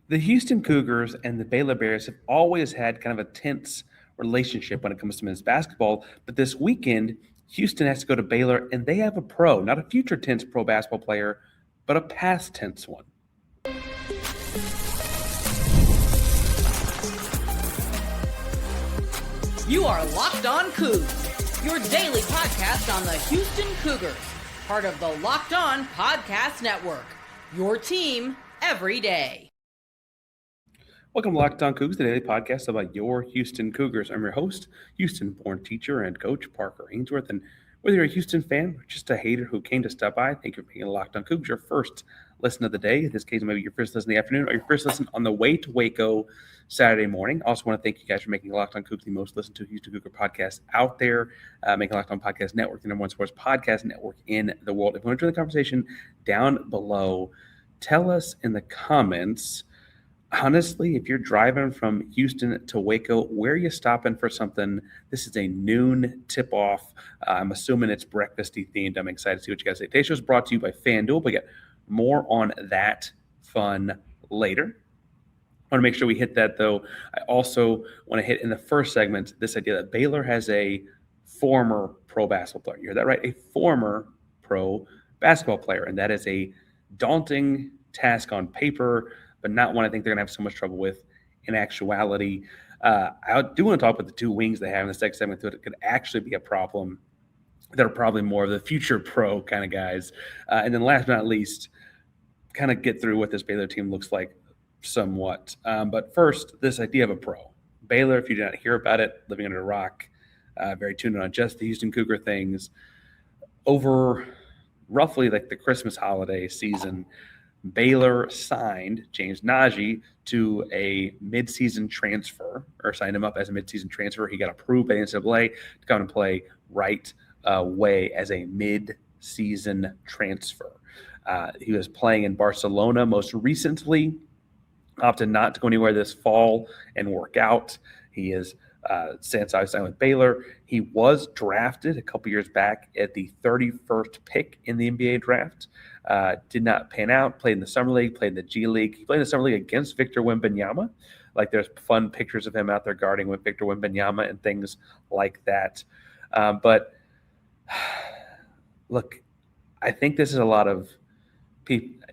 The Houston Cougars and the Baylor Bears have always had kind of a tense relationship when it comes to men's basketball. But this weekend, Houston has to go to Baylor, and they have a pro, not a future tense pro basketball player, but a past tense one. You are Locked On Cougs, your daily podcast on the Houston Cougars, part of the Locked On Podcast Network, your team every day. Welcome to Locked On Coogs, the daily podcast about your Houston Cougars. I'm your host, Houston-born teacher and coach Parker Ainsworth. And whether you're a Houston fan or just a hater who came to stop by, thank you for being Locked On Coogs, your first listen of the day. In this case, maybe your first listen in the afternoon or your first listen on the way to Waco Saturday morning. I also want to thank you guys for making Locked On Coogs the most listened to Houston Cougar podcast out there, making Locked On Podcast Network the number one sports podcast network in the world. If you want to join the conversation down below, tell us in the comments. Honestly, if you're driving from Houston to Waco, where are you stopping for something? This is a noon tip-off. I'm assuming it's breakfasty themed. I'm excited to see what you guys say. Today's show is brought to you by FanDuel. We get more on that fun later. I want to make sure we hit that, though. I also want to hit in the first segment this idea that Baylor has a former pro basketball player. You heard that right? A former pro basketball player, and that is a daunting task on paper, but not one I think they're going to have so much trouble with in actuality. I do want to talk about the two wings they have in the second segment that could actually be a problem. That are probably more of the future pro kind of guys. And then last but not least, kind of get through what this Baylor team looks like somewhat. But first, this idea of a pro. Baylor, if you did not hear about it, living under a rock, very tuned in on just the Houston Cougar things. Over roughly like the Christmas holiday season, Baylor signed James Nnaji to a midseason transfer, or signed him up as a midseason transfer. He got approved by the NCAA to come and play right away as a midseason transfer. He was playing in Barcelona most recently, opted not to go anywhere this fall and work out. He is since I signed with Baylor. He was drafted a couple years back at the 31st pick in the NBA draft. Did not pan out, played in the Summer League, played in the G League. He played in the Summer League against Victor Wembanyama. Like there's fun pictures of him out there guarding with Victor Wembanyama and things like that. But look, I think this is a lot of people.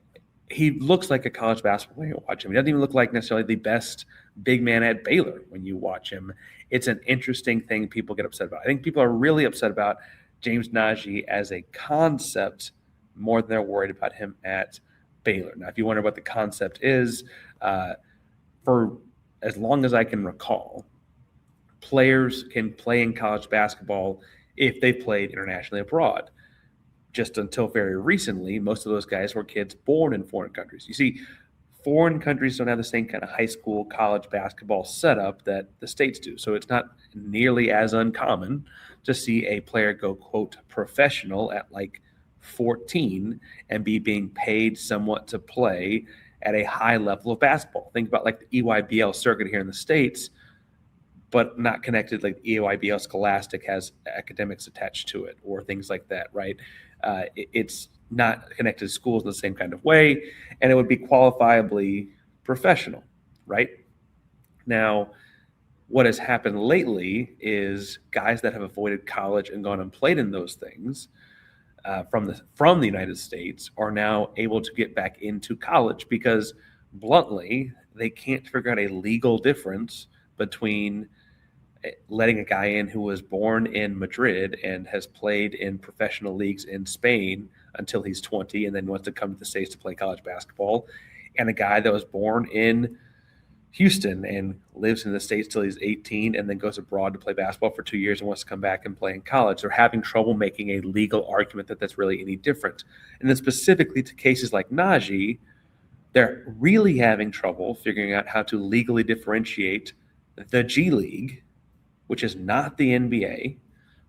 He looks like a college basketball player when you watch him. He doesn't even look like necessarily the best big man at Baylor when you watch him. It's an interesting thing people get upset about. I think people are really upset about James Nnaji as a concept more than they're worried about him at Baylor. Now, if you wonder what the concept is, for as long as I can recall, players can play in college basketball if they played internationally abroad. Just until very recently, most of those guys were kids born in foreign countries. You see, foreign countries don't have the same kind of high school, college basketball setup that the states do. So it's not nearly as uncommon to see a player go, quote, professional at like 14 and be being paid somewhat to play at a high level of basketball. Think about like the EYBL circuit here in the States, but not connected. Like EYBL Scholastic has academics attached to it or things like that, right? It's not connected to schools in the same kind of way, and it would be qualifiably professional, right? Now, what has happened lately is guys that have avoided college and gone and played in those things from the United States are now able to get back into college because, bluntly, they can't figure out a legal difference between letting a guy in who was born in Madrid and has played in professional leagues in Spain until he's 20 and then wants to come to the States to play college basketball, and a guy that was born in Houston and lives in the States till he's 18 and then goes abroad to play basketball for 2 years and wants to come back and play in college. They're having trouble making a legal argument that that's really any different. And then specifically to cases like Najee, they're really having trouble figuring out how to legally differentiate the G League, which is not the NBA,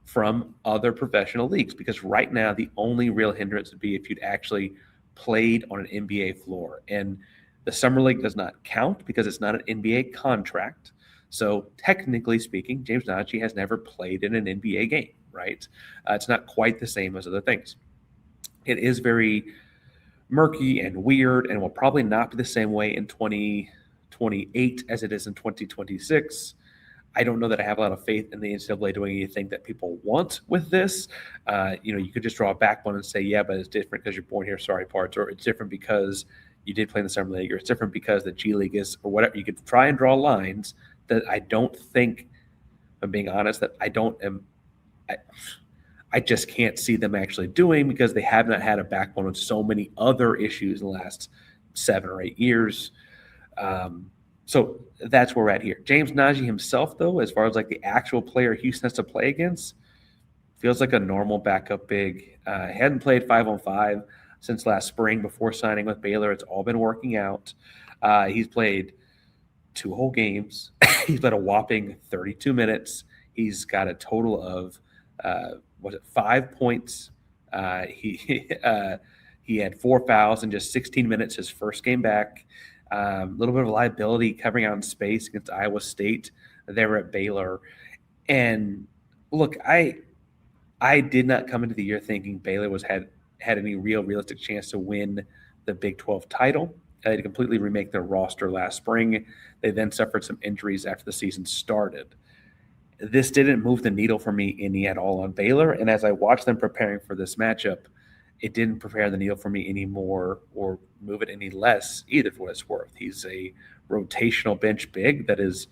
from other professional leagues. Because right now, the only real hindrance would be if you'd actually played on an NBA floor. And the Summer League does not count because it's not an NBA contract. So technically speaking, James Nnaji has never played in an NBA game, right? It's not quite the same as other things. It is very murky and weird and will probably not be the same way in 2028 as it is in 2026. I don't know that I have a lot of faith in the NCAA doing anything that people want with this. You could just draw a backbone and say, yeah, but it's different because you're born here, sorry parts, or it's different because you did play in the summer league, or it's different because the G League is, or whatever. You could try and draw lines that I don't think, if I'm being honest, that I just can't see them actually doing because they have not had a backbone with so many other issues in the last 7 or 8 years. So that's where we're at here. James Nnaji himself, though, as far as like the actual player Houston has to play against, feels like a normal backup big. Hadn't played 5-on-5 since last spring before signing with Baylor. It's all been working out. He's played 2 whole games. He's played a whopping 32 minutes. He's got a total of 5 points. He had 4 fouls in just 16 minutes his first game back. A little bit of liability covering out in space against Iowa State. They were at Baylor. And look, I did not come into the year thinking Baylor had any realistic chance to win the Big 12 title. They had to completely remake their roster last spring. They then suffered some injuries after the season started. This didn't move the needle for me any at all on Baylor. And as I watched them preparing for this matchup, it didn't prepare the needle for me anymore or move it any less either, for what it's worth. He's a rotational bench big that is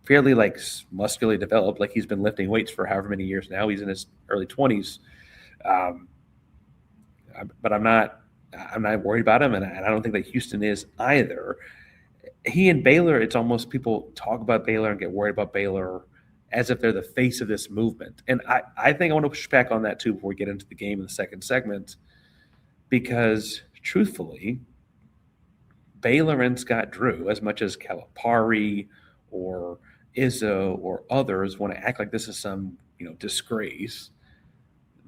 fairly like muscularly developed. Like he's been lifting weights for however many years now. He's in his early 20s. But I'm not worried about him. And I don't think that Houston is either. He and Baylor, it's almost people talk about Baylor and get worried about Baylor as if they're the face of this movement. And I think I want to push back on that too before we get into the game in the second segment, because truthfully, Baylor and Scott Drew, as much as Calipari or Izzo or others want to act like this is some disgrace,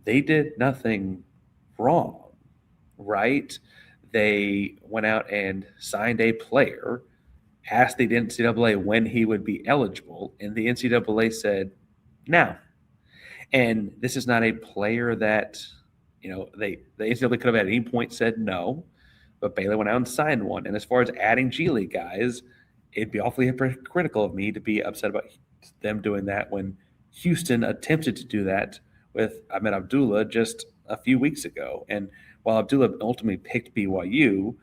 they did nothing wrong, right? They went out and signed a player, asked the NCAA when he would be eligible, and the NCAA said, no. And this is not a player that, the NCAA could have at any point said no, but Baylor went out and signed one. And as far as adding G League guys, it'd be awfully hypocritical of me to be upset about them doing that when Houston attempted to do that with Ahmed Abdullah just a few weeks ago. And while Abdullah ultimately picked BYU,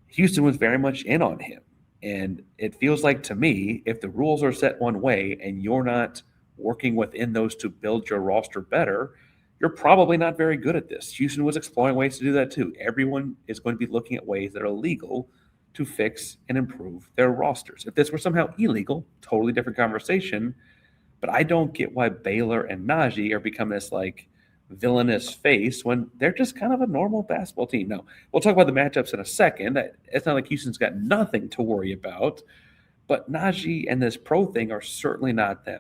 Houston was very much in on him. And it feels like to me, if the rules are set one way and you're not working within those to build your roster better, you're probably not very good at this. Houston was exploring ways to do that too. Everyone is going to be looking at ways that are legal to fix and improve their rosters. If this were somehow illegal, totally different conversation. But I don't get why Baylor and Najee are becoming this like villainous face when they're just kind of a normal basketball team. No, we'll talk about the matchups in a second. It's not like Houston's got nothing to worry about, but Najee and this pro thing are certainly not them.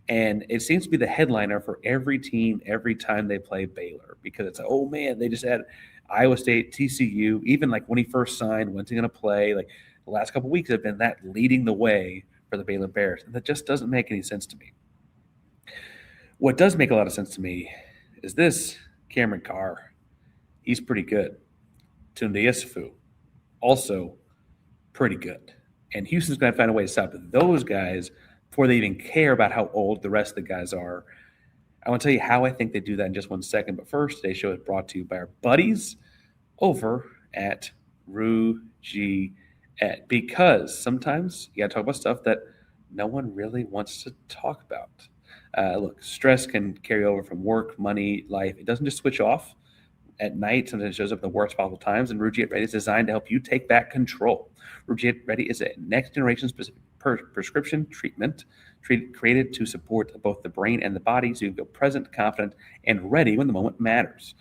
And it seems to be the headliner for every team every time they play Baylor, because it's, oh man, they just had Iowa State, TCU, even like when he first signed, when's he going to play? Like the last couple of weeks have been that leading the way for the Baylor Bears. And that just doesn't make any sense to me. What does make a lot of sense to me is this Cameron Carr. He's pretty good. Tounde Yessoufou, also pretty good. And Houston's going to find a way to stop those guys before they even care about how old the rest of the guys are. I want to tell you how I think they do that in just one second. But first, today's show is brought to you by our buddies over at Rugiet. Because sometimes you got to talk about stuff that no one really wants to talk about. Look, stress can carry over from work, money, life. It doesn't just switch off at night. Sometimes it shows up in the worst possible times. And Rugiet Ready is designed to help you take back control. Rugiet Ready is a next-generation specific prescription treatment created to support both the brain and the body so you can feel present, confident, and ready when the moment matters.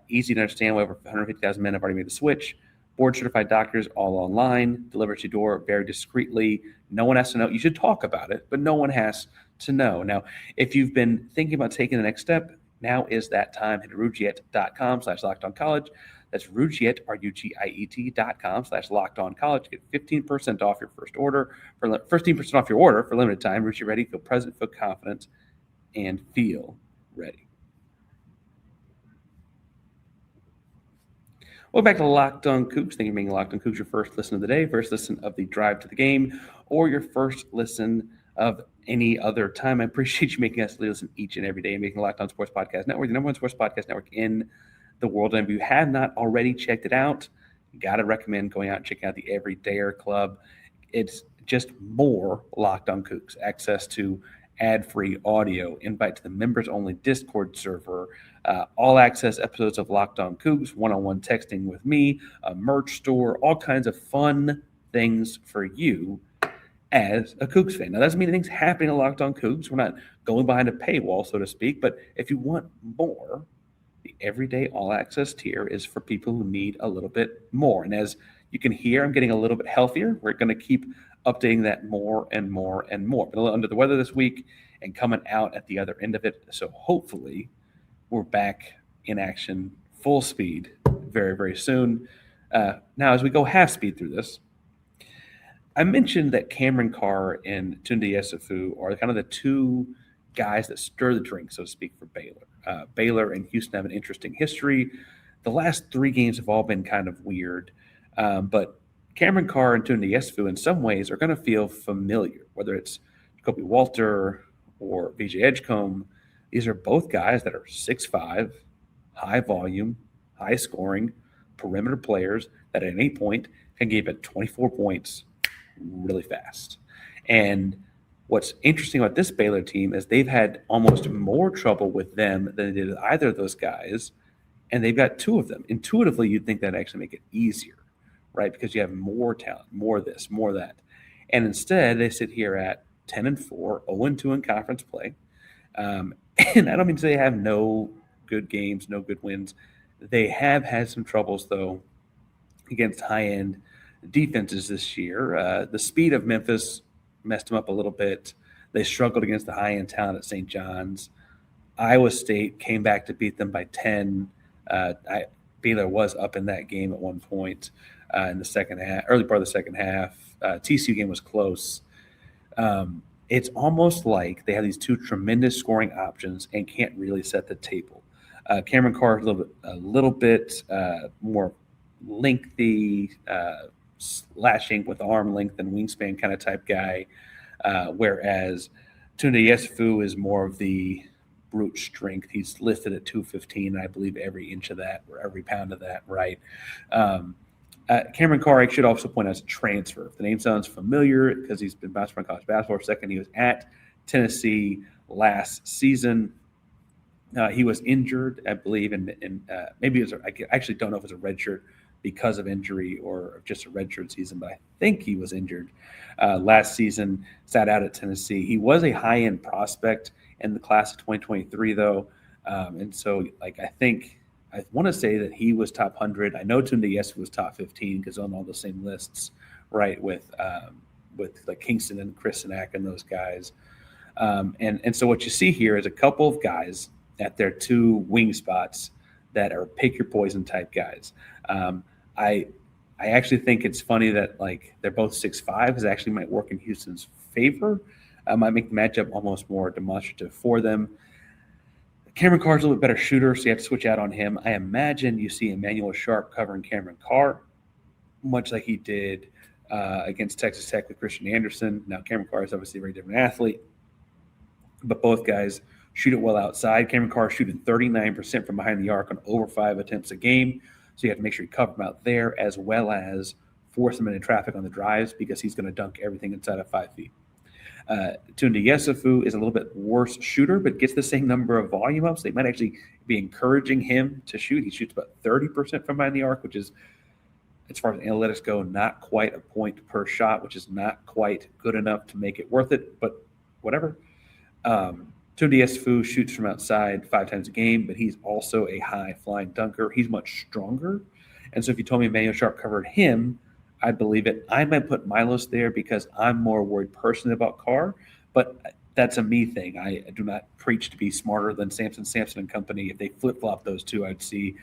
Easy to understand why over 150,000 men have already made the switch. Board-certified doctors, all online, delivered to your door very discreetly. No one has to know. You should talk about it, but no one has to know. Now, if you've been thinking about taking the next step, now is that time. Head to Rugiet.com/LockedOnCollege. That's Rugiet, RUGIET.com/LockedOnCollege. Get 15% off your first order, 15% off your order for limited time. Rugiet Ready, feel present, feel confident, and feel ready. Welcome back to Locked On Coogs. Thank you for making Locked On Coogs your first listen of the day, first listen of the drive to the game, or your first listen of any other time. I appreciate you making us listen each and every day and making Locked On Sports Podcast Network the number one sports podcast network in the world. And if you have not already checked it out, you got to recommend going out and checking out the Everydayer Club. It's just more Locked On Coogs, access to ad-free audio, invite to the members-only Discord server, all access episodes of Locked On Coogs, one-on-one texting with me, a merch store, all kinds of fun things for you as a Cougs fan. Now, that doesn't mean anything's happening at Locked On Cougs. We're not going behind a paywall, so to speak, but if you want more, the Everyday All Access tier is for people who need a little bit more. And as you can hear, I'm getting a little bit healthier. We're going to keep updating that more and more and more. Been a little under the weather this week and coming out at the other end of it. So hopefully we're back in action full speed very, very soon. Now, as we go half speed through this, I mentioned that Carr and Tounde Yessoufou are kind of the two guys that stir the drink, so to speak, for Baylor. Baylor and Houston have an interesting history. The last three games have all been kind of weird, but Carr and Tounde Yessoufou in some ways are going to feel familiar, whether it's Kobe Walter or VJ Edgecombe. These are both guys that are 6'5", high volume, high scoring, perimeter players that at any point can give it 24 points really fast. And what's interesting about this Baylor team is they've had almost more trouble with them than they did with either of those guys, and they've got two of them. Intuitively, you'd think that'd actually make it easier, right? Because you have more talent, more this, more that. And instead, they sit here at 10-4, 0-2 in conference play. And I don't mean to say they have no good games, no good wins. They have had some troubles, though, against high-end defenses this year. The speed of Memphis messed them up a little bit. They struggled against the high-end talent at St. John's. Iowa State came back to beat them by 10. Baylor was up in that game at one point in the second half, early part of the second half. TCU game was close. It's almost like they have these two tremendous scoring options and can't really set the table. Carr is a little bit more lengthy, slashing with arm length and wingspan kind of type guy, whereas Tounde Yessoufou is more of the brute strength. He's listed at 215, and I believe every inch of that or every pound of that, right? Carr, I should also point out, is a transfer. If the name sounds familiar, because he's been bounced around college basketball for a second. He was at Tennessee last season. He was injured, I believe, and maybe it was, I actually don't know if it was a redshirt because of injury or just a redshirt season, but I think he was injured last season, sat out at Tennessee. He was a high-end prospect in the class of 2023, though, and so I want to say that he was top 100. I know Tounde Yessoufou was top 15 because on all the same lists, right, with like Kingston and Chris Sinak and those guys. And so what you see here is a couple of guys at their two wing spots that are pick your poison type guys. I actually think it's funny that they're both 6'5", because it actually might work in Houston's favor. Might make the matchup almost more demonstrative for them. Carr's a little bit better shooter, so you have to switch out on him. I imagine you see Emanuel Sharp covering Carr, much like he did against Texas Tech with Christian Anderson. Now, Carr is obviously a very different athlete, but both guys shoot it well outside. Carr shooting 39% from behind the arc on over 5 attempts a game, so you have to make sure you cover him out there as well as force him into traffic on the drives because he's going to dunk everything inside of 5 feet. Tounde Yessoufou is a little bit worse shooter, but gets the same number of volume ups. They might actually be encouraging him to shoot. He shoots about 30% from behind the arc, which is, as far as analytics go, not quite a point per shot, which is not quite good enough to make it worth it, but whatever. Tounde Yessoufou shoots from outside 5 times a game, but he's also a high-flying dunker. He's much stronger. And so if you told me Emanuel Sharp covered him, I'd believe it. I might put Milos there because I'm more worried personally about Carr, but that's a me thing. I do not preach to be smarter than Sampson and company. If they flip-flop those two, I'd see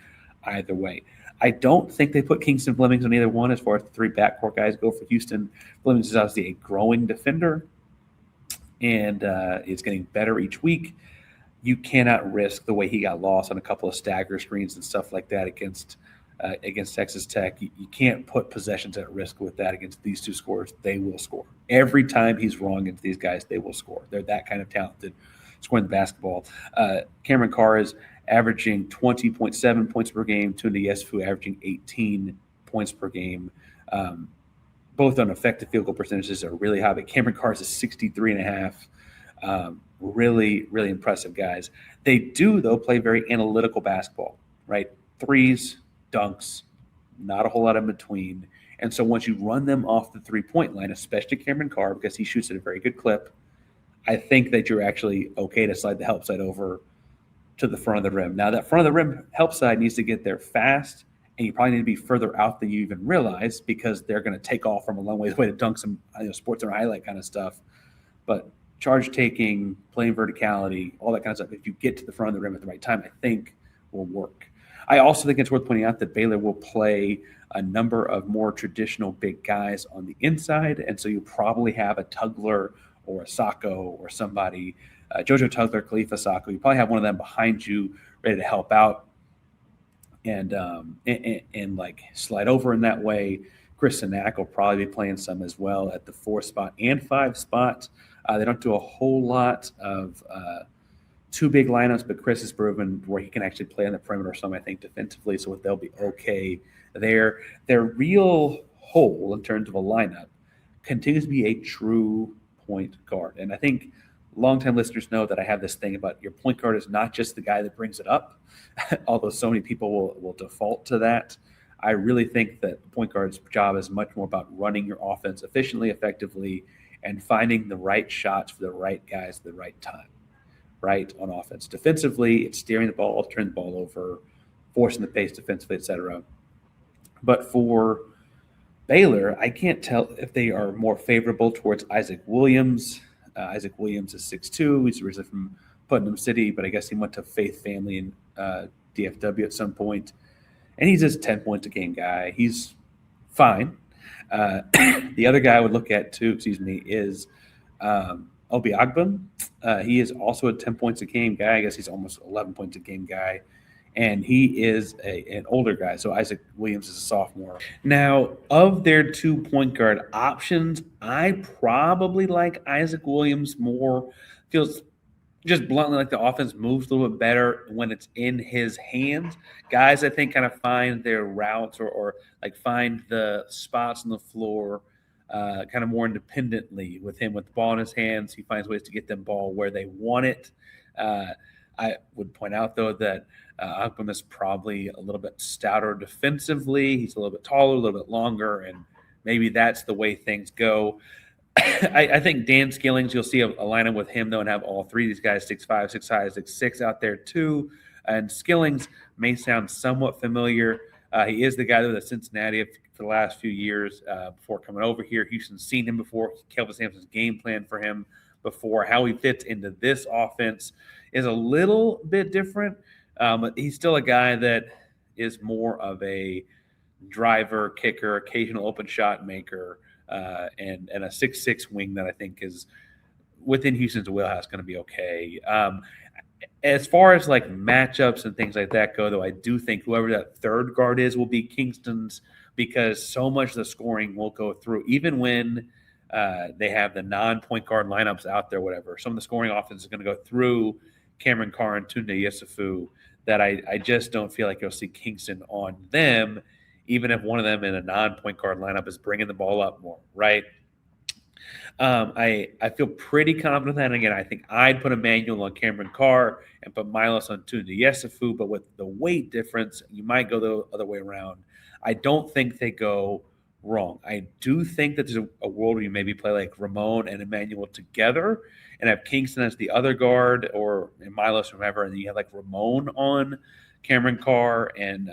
either way. I don't think they put Kingston Flemings on either one as far as the 3 backcourt guys go for Houston. Flemings is obviously a growing defender, and is getting better each week. You cannot risk the way he got lost on a couple of stagger screens and stuff like that against against Texas Tech. You can't put possessions at risk with that against these two scorers. They will score. Every time he's wrong against these guys, they will score. They're that kind of talented scoring the basketball. Cameron Carr is averaging 20.7 points per game. Tounde Yessoufou averaging 18 points per game. Both on effective field goal percentages are really high, but Cameron Carr is a 63.5. Really, really impressive guys. They do, though, play very analytical basketball, right? Threes, dunks, not a whole lot in between. And so once you run them off the three-point line, especially Cameron Carr, because he shoots at a very good clip, I think that you're actually okay to slide the help side over to the front of the rim. Now, that front of the rim help side needs to get there fast, and you probably need to be further out than you even realize because they're going to take off from a long ways away to dunk some sports and highlight kind of stuff. But charge taking, playing verticality, all that kind of stuff, if you get to the front of the rim at the right time, I think will work. I also think it's worth pointing out that Baylor will play a number of more traditional big guys on the inside, and so you probably have a Tugler or a Sacco or somebody, Jojo Tugler, Khalifa Sacco. You probably have one of them behind you ready to help out and like slide over in that way. Chris Sinak will probably be playing some as well at the 4 spot and 5 spot. They don't do a whole lot of two big lineups, but Chris has proven where he can actually play on the perimeter some, I think, defensively, so they'll be okay there. Their real hole in terms of a lineup continues to be a true point guard. And I think longtime listeners know that I have this thing about your point guard is not just the guy that brings it up, although so many people will default to that. I really think that the point guard's job is much more about running your offense efficiently, effectively, and finding the right shots for the right guys at the right time, right, on offense. Defensively, it's steering the ball, turning the ball over, forcing the pace defensively, etc. But for Baylor, I can't tell if they are more favorable towards Isaac Williams. Isaac Williams is 6'2". He's originally from Putnam City, but I guess he went to Faith Family in DFW at some point. And he's just 10 points a game guy. He's fine. The other guy I would look at too, is Obi Ogbon. He is also a 10 points a game guy. I guess he's almost 11 points a game guy. And he is an older guy. So Isaac Williams is a sophomore. Now, of their 2 point guard options, I probably like Isaac Williams more. Feels just bluntly like the offense moves a little bit better when it's in his hands. Guys, I think, kind of find their routes or like find the spots on the floor kind of more independently with him. With the ball in his hands, he finds ways to get them ball where they want it. I would point out, though, that Akbam is probably a little bit stouter defensively. He's a little bit taller, a little bit longer, and maybe that's the way things go. I think Dan Skillings, you'll see a lineup with him, though, and have all three of these guys, 6'5", 6'5", 6'6", out there, too. And Skillings may sound somewhat familiar. He is the guy that was at Cincinnati for the last few years before coming over here. Houston's seen him before. Kelvin Sampson's game plan for him before. How he fits into this offense is a little bit different, but he's still a guy that is more of a driver, kicker, occasional open shot maker, and a 6'6" wing that I think is within Houston's wheelhouse going to be okay. As far as like matchups and things like that go, though, I do think whoever that third guard is will be Kingston's, because so much of the scoring will go through, even when they have the non-point guard lineups out there, whatever. Some of the scoring offense is going to go through Cameron Carr and Tounde Yessoufou, that I just don't feel like you'll see Kingston on them, even if one of them in a non-point guard lineup is bringing the ball up more, right? I feel pretty confident that. And again, I think I'd put Emanuel on Cameron Carr and put Milos on Tounde Yessoufou, but with the weight difference, you might go the other way around. I don't think they go wrong. I do think that there's a world where you maybe play like Ramon and Emanuel together and have Kingston as the other guard, or Milos or whoever, and then you have like Ramon on Cameron Carr and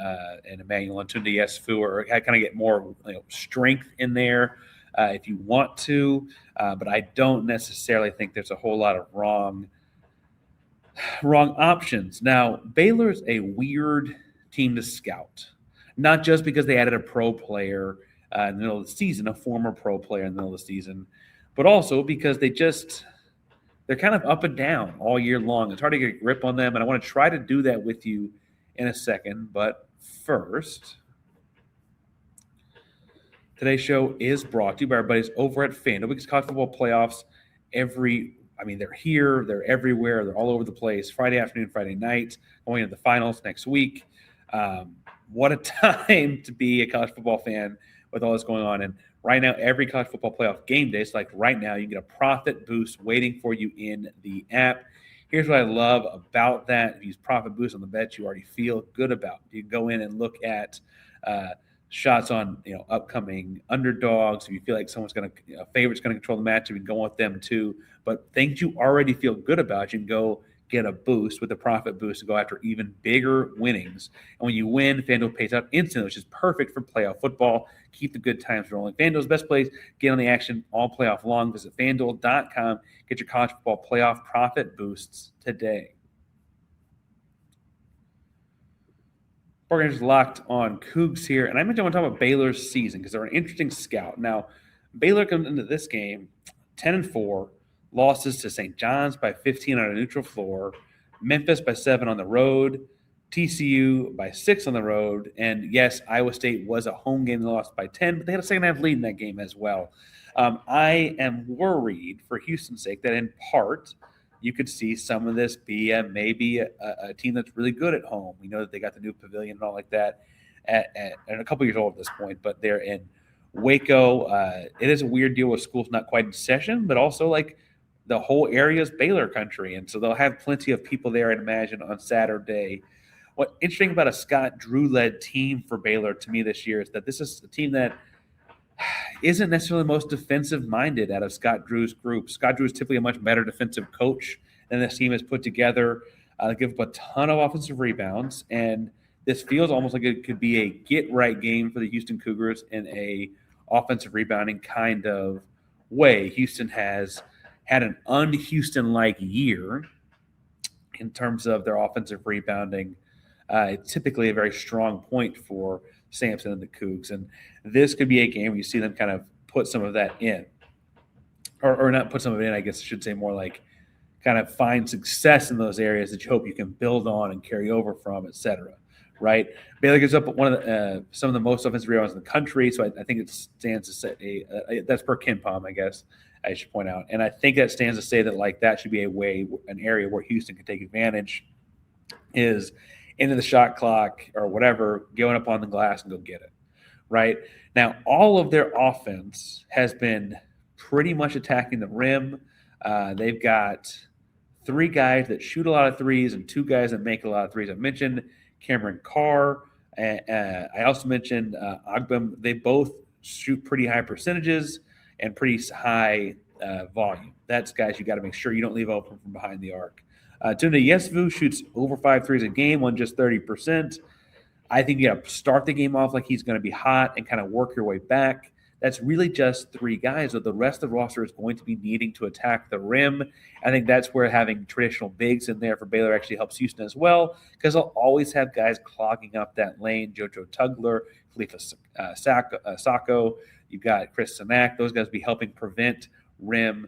Emanuel on Tounde Yessoufou, or kind of get more strength in there if you want to. But I don't necessarily think there's a whole lot of wrong options. Now, Baylor's a weird team to scout, not just because they added a pro player in the middle of the season, a former pro player in the middle of the season, but also because they're kind of up and down all year long. It's hard to get a grip on them, and I want to try to do that with you in a second. But first, Today's show is brought to you by our buddies over at FanDuel, because college football playoffs they're here, they're everywhere, they're all over the place. Friday afternoon, Friday night, going into the finals next week. What a time to be a college football fan with all this going on. And right now, every college football playoff game day, so like right now, you get a profit boost waiting for you in the app. Here's what I love about that. If you use profit boost on the bets you already feel good about. You can go in and look at shots on upcoming underdogs. If you feel like a favorite's going to control the matchup, you can go with them too. But things you already feel good about, you can go get a boost with a profit boost to go after even bigger winnings. And when you win, FanDuel pays out instantly, which is perfect for playoff football. Keep the good times rolling. FanDuel's best place. Get on the action all playoff long. Visit FanDuel.com. Get your college football playoff profit boosts today. We're locked on Coogs here. And I mentioned I want to talk about Baylor's season because they're an interesting scout. Now, Baylor comes into this game 10-4, losses to St. John's by 15 on a neutral floor, Memphis by 7 on the road, TCU by 6 on the road. And yes, Iowa State was a home game. They lost by 10, but they had a second half lead in that game as well. I am worried for Houston's sake that in part you could see some of this be maybe a team that's really good at home. We know that they got the new pavilion and all like that at a couple years old at this point, but they're in Waco. It is a weird deal with schools not quite in session, but also like the whole area is Baylor country. And so they'll have plenty of people there, I'd imagine, on Saturday. What's interesting about a Scott Drew-led team for Baylor to me this year is that this is a team that isn't necessarily the most defensive-minded out of Scott Drew's group. Scott Drew is typically a much better defensive coach than this team has put together. They give up a ton of offensive rebounds, and this feels almost like it could be a get-right game for the Houston Cougars in a offensive rebounding kind of way. Houston has had an un-Houston-like year in terms of their offensive rebounding. It's typically a very strong point for Sampson and the Coogs. And this could be a game where you see them kind of put some of that in. Or not put some of it in, I guess I should say more like kind of find success in those areas that you hope you can build on and carry over from, et cetera. Right? Baylor gives up some of the most offensive rebounds in the country, so I think it stands to say that's per KenPom, I guess I should point out. And I think that stands to say that like that should be an area where Houston can take advantage is into the shot clock or whatever, going up on the glass and go get it, right? Now, all of their offense has been pretty much attacking the rim. They've got 3 guys that shoot a lot of threes and 2 guys that make a lot of threes. I mentioned Cameron Carr. I also mentioned Ogbem. They both shoot pretty high percentages and pretty high volume. That's guys you got to make sure you don't leave open from behind the arc. Tounde Yessoufou shoots over 5 threes a game on just 30%. I think you got to start the game off like he's going to be hot and kind of work your way back. That's really just 3 guys, but the rest of the roster is going to be needing to attack the rim. I think that's where having traditional bigs in there for Baylor actually helps Houston as well, because they'll always have guys clogging up that lane. JoJo Tugler, Khalifa Sacco, you've got Chris Sanak. Those guys will be helping prevent rim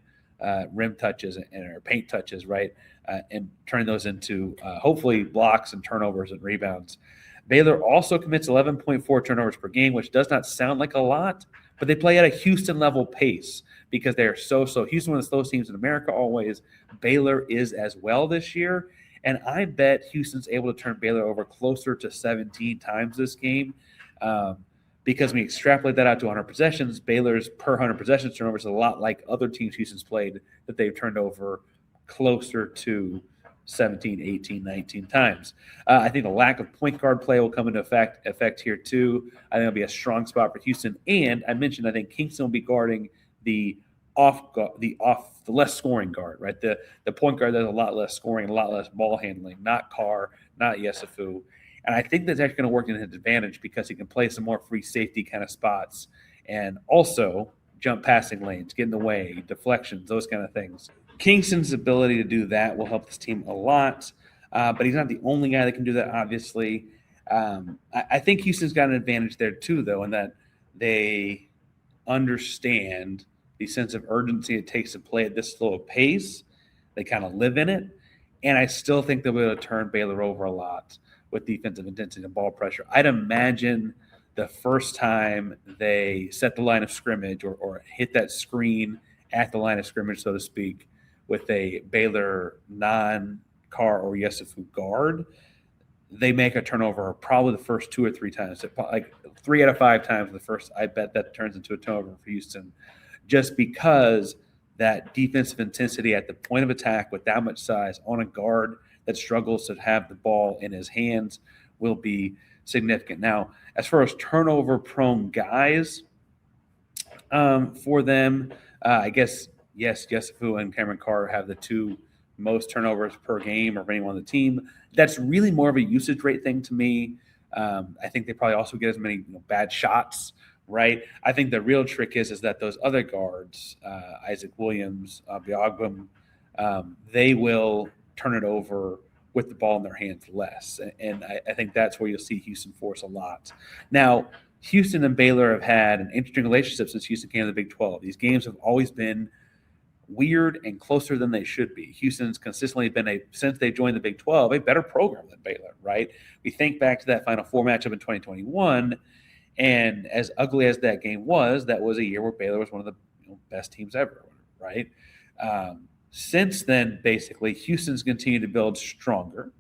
touches or paint touches, right? And turn those into hopefully blocks and turnovers and rebounds. Baylor also commits 11.4 turnovers per game, which does not sound like a lot, but they play at a Houston-level pace because they are so. Houston, one of the slowest teams in America always. Baylor is as well this year. And I bet Houston's able to turn Baylor over closer to 17 times this game because when you extrapolate that out to 100 possessions, Baylor's per 100 possessions turnovers is a lot like other teams Houston's played that they've turned over closer to 17, 18, 19 times. I think the lack of point guard play will come into effect here too. I think it'll be a strong spot for Houston. And I mentioned I think Kingston will be guarding the less scoring guard, right? The point guard does a lot less scoring, a lot less ball handling, not Carr, not Yessoufou. And I think that's actually going to work in his advantage because he can play some more free safety kind of spots and also jump passing lanes, get in the way, deflections, those kind of things. Kingston's ability to do that will help this team a lot, but he's not the only guy that can do that, obviously. I think Houston's got an advantage there too, though, in that they understand the sense of urgency it takes to play at this slow pace. They kind of live in it, and I still think they'll be able to turn Baylor over a lot with defensive intensity and ball pressure. I'd imagine the first time they set the line of scrimmage or hit that screen at the line of scrimmage, so to speak, with a Baylor non-Carr or Yessoufou guard, they make a turnover probably the first 2 or 3 times. Like 3 out of 5 times the first, I bet that turns into a turnover for Houston, just because that defensive intensity at the point of attack with that much size on a guard that struggles to have the ball in his hands will be significant. Now, as far as turnover-prone guys for them, I guess, yes, Yessoufou and Cameron Carr have the 2 most turnovers per game of anyone on the team. That's really more of a usage rate thing to me. I think they probably also get as many bad shots, right? I think the real trick is that those other guards, Isaac Williams, Biagbum, they will turn it over with the ball in their hands less. And I think that's where you'll see Houston force a lot. Now, Houston and Baylor have had an interesting relationship since Houston came to the Big 12. These games have always been weird and closer than they should be. Houston's consistently been, since they joined the Big 12, a better program than Baylor, right? We think back to that Final Four matchup in 2021, and as ugly as that game was, that was a year where Baylor was one of the best teams ever, right? Since then, basically, Houston's continued to build stronger.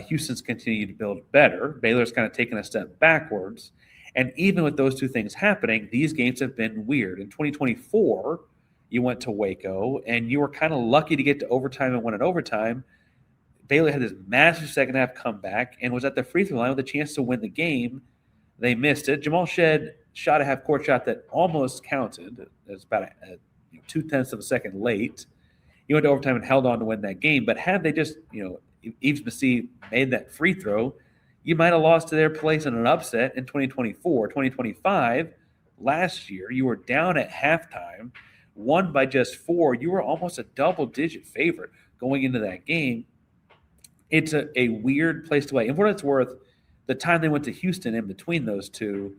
Houston's continued to build better. Baylor's kind of taken a step backwards. And even with those 2 things happening, these games have been weird. In 2024, you went to Waco, and you were kind of lucky to get to overtime and win in overtime. Baylor had this massive second-half comeback and was at the free throw line with a chance to win the game. They missed it. Jamal Shed shot a half-court shot that almost counted. It was about 0.2 of a second late. He went to overtime and held on to win that game. But had they just, Yves Massey made that free throw, you might have lost to their place in an upset in 2024. 2025, last year, you were down at halftime, won by just 4. You were almost a double-digit favorite going into that game. It's a weird place to play. And for what it's worth, the time they went to Houston in between those 2,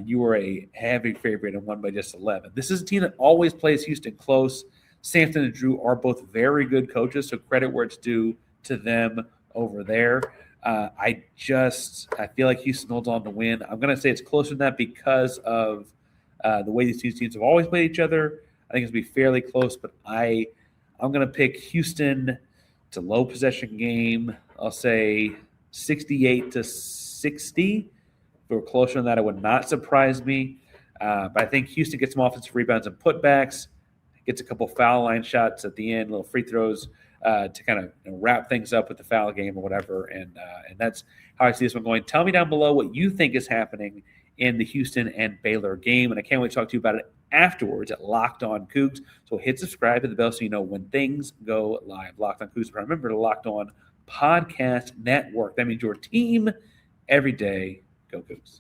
you were a heavy favorite and won by just 11. This is a team that always plays Houston close. Sampson and Drew are both very good coaches, so credit where it's due to them over there. I feel like Houston holds on to win. I'm going to say it's closer than that because of the way these 2 teams have always played each other. I think it's going to be fairly close, but I'm going to pick Houston. It's a low possession game. I'll say 68-60. If we were closer than that, it would not surprise me. But I think Houston gets some offensive rebounds and putbacks, gets a couple foul line shots at the end, little free throws to kind of wrap things up with the foul game or whatever. And that's how I see this one going. Tell me down below what you think is happening in the Houston and Baylor game. And I can't wait to talk to you about it afterwards at Locked On Coogs. So hit subscribe to the bell so you know when things go live. Locked On Coogs. But remember to Locked On Podcast Network. That means your team every day. Go Coogs.